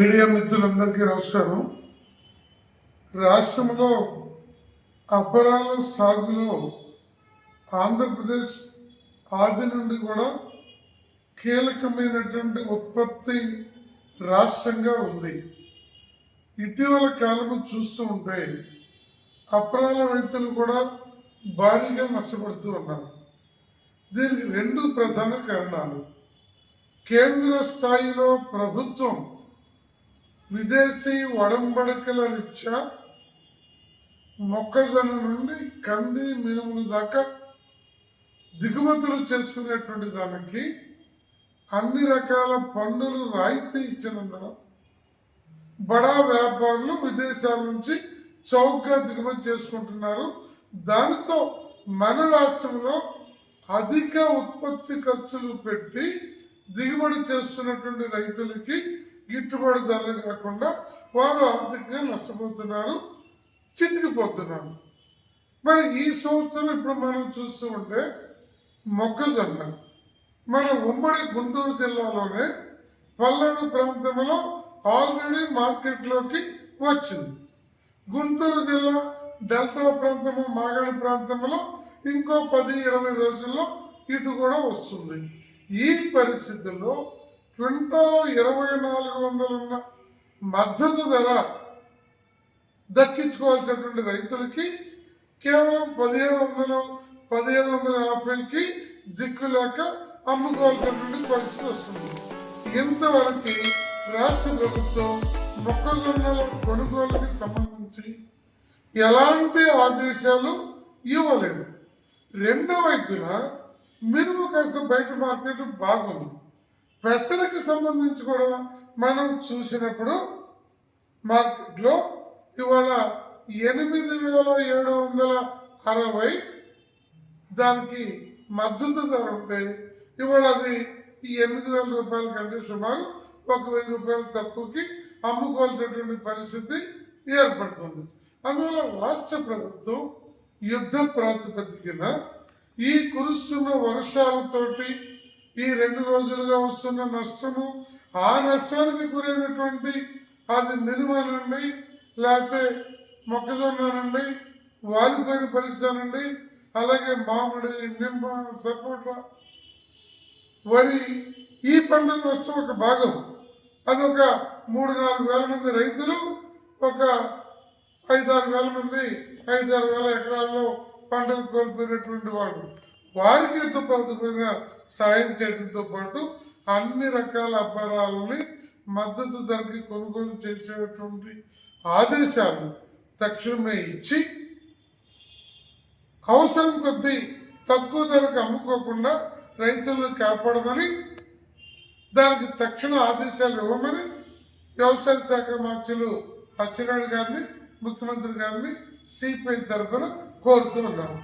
Media మిత్రులందరికీ నమస్కారం. రాష్ట్రంలో అపరాల సాగులో ఆంధ్రప్రదేశ్ ఆది నుండి కూడా కీలకమైనటువంటి ఉత్పత్తి రాష్ట్రంగా ఉంది. ఇటీవల కాలము చూస్తూ ఉంటే అపరాల రైతులు కూడా భారీగా నష్టపడుతూ ఉన్నారు. దీనికి రెండు ప్రధాన కారణాలు. కేంద్ర స్థాయిలో ప్రభుత్వం విదేశీ ఒడంబడికల రీత్యా మొక్కజొన్న నుండి కంది మినుములు దాకా దిగుమతులు చేసుకునేటువంటి దానికి అన్ని రకాల పన్నులు రాయితీ ఇచ్చినందున బడా వ్యాపారులు విదేశాల నుంచి చౌకగా దిగుమతి చేసుకుంటున్నారు. దానితో మన రాష్ట్రంలో అధిక ఉత్పత్తి ఖర్చులు పెట్టి దిగుబడి చేస్తున్నటువంటి రైతులకి గిట్టుబాటు ధరలు కాకుండా వారు ఆర్థికంగా నష్టపోతున్నారు, చితికిపోతున్నారు. మరి ఈ సంవత్సరం ఇప్పుడు మనం చూస్తూ ఉంటే మొక్కజొన్న మన ఉమ్మడి గుంటూరు జిల్లాలోనే పల్నాడు ప్రాంతంలో ఆల్రెడీ మార్కెట్లోకి వచ్చింది. గుంటూరు జిల్లా డెల్టా ప్రాంతము మాగాణి ప్రాంతంలో ఇంకో 10-20 రోజుల్లో ఇటు కూడా వస్తుంది. ఈ పరిస్థితుల్లో క్వింటాల్ 2400 ఉన్న మద్దతు ధర దక్కించుకోవాల్సినటువంటి రైతులకి కేవలం 1750కి దిక్కు లేక అమ్ముకోవాల్సినటువంటి పరిస్థితి వస్తుంది. ఇంతవరకు రాష్ట్ర ప్రభుత్వం మొక్కజొన్నల కొనుగోలుకి సంబంధించి ఎలాంటి ఆదేశాలు ఇవ్వలేదు. రెండో వైపున మినుము కాస్త బయట మార్కెట్ బాగుంది. పెసరకి సంబంధించి కూడా మనం చూసినప్పుడు మార్కెట్లో ఇవాళ 8760 దానికి మద్దతు ధర ఉంటే ఇవాళ అది ఈ 8000 రూపాయల కంటే సుమారు 1000 రూపాయలు తక్కువకి అమ్ముకోవాల్సినటువంటి పరిస్థితి ఏర్పడుతుంది. అందువల్ల రాష్ట్ర ప్రభుత్వం యుద్ధ ప్రాతిపదికన ఈ కురుస్తున్న వర్షాలతోటి ఈ 2 రోజులుగా వస్తున్న నష్టము, ఆ నష్టానికి గురైనటువంటి అది మినుమ నుండి లేకపోతే మొక్కజొన్న నుండి వాలిపోయిన పరిస్థితి నుండి అలాగే మామిడి, నిమ్మ, సపోటా, వరి ఈ పంటల నష్టం ఒక భాగం. అదొక 3-4 వేల మంది రైతులు, ఒక 5-6 వేల మంది 5-6 వేల ఎకరాల్లో పంటలు కోల్పోయినటువంటి వాళ్ళు. వారికి యుద్ధ ప్రాతిపదికన సాయం చేయడంతో పాటు అన్ని రకాల అపరాలని మద్దతు ధరకి కొనుగోలు చేసేటువంటి ఆదేశాలు తక్షణమే ఇచ్చి అవసరం కొద్దీ తక్కువ ధరకు అమ్ముకోకుండా రైతులను కాపాడమని, దానికి తక్షణ ఆదేశాలు ఇవ్వమని వ్యవసాయ శాఖ మంత్రులు అచ్చెన్నాయుడు గారిని, ముఖ్యమంత్రి గారిని సిపిఐ తరఫున కోరుతూ ఉన్నాము.